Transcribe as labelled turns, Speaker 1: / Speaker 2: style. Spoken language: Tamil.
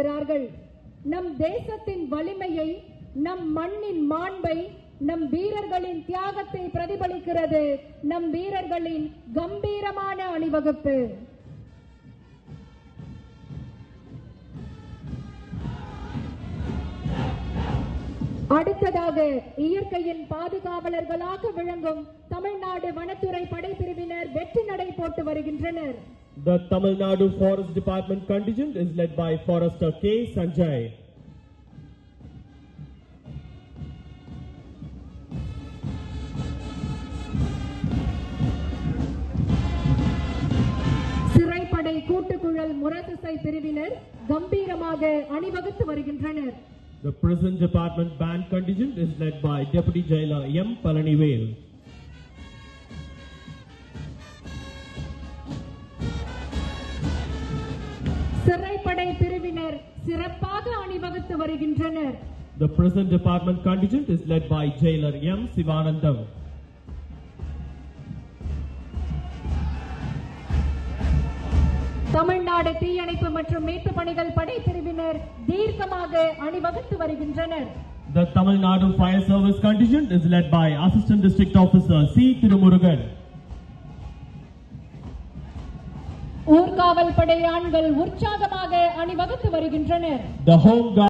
Speaker 1: வருகிறார்கள். நம் தேசத்தின் வலிமையை, நம் மண்ணின் மாண்பை, நம் வீரர்களின் தியாகத்தை பிரதிபலிக்கிறது நம் வீரர்களின் கம்பீரமான அணிவகுப்பு. அடுத்ததாக இயற்கையின் பாதுகாவலர்களாக விளங்கும் தமிழ்நாடு வனத்துறை படைப்பிரிவினர் வெற்றி நடை போட்டு வருகின்றனர்.
Speaker 2: The Tamil Nadu Forest Department contingent is led by Forester K. Sanjay.
Speaker 1: சிறைப்படை கூட்டுக்குழல் முரசிசை பிரிவினர் கம்பீரமாக அணிவகுத்து வருகின்றனர்.
Speaker 2: The Prison Department band contingent is led by Deputy Jailer M. Palanivel.
Speaker 1: சிறைப்படை பிரிவினர் சிறப்பாக அணிவகுத்து வருகின்றனர்.
Speaker 2: The Prison Department contingent is led by Jailer M. Sivanandam.
Speaker 1: Tamil Nadu தீயணைப்பு மற்றும் மீட்பு பணிகள் படைப்பிரிவினர் தீர்க்கமாக அணிவகுத்து வருகின்றனர்.
Speaker 2: The Tamil Nadu Fire Service contingent is led by Assistant District Officer C. Tirumurugan.
Speaker 1: ஊர்காவல் படை ஆண்கள் உற்சாகமாக அணிவகுத்து வருகின்றனர்.
Speaker 2: The Home Guard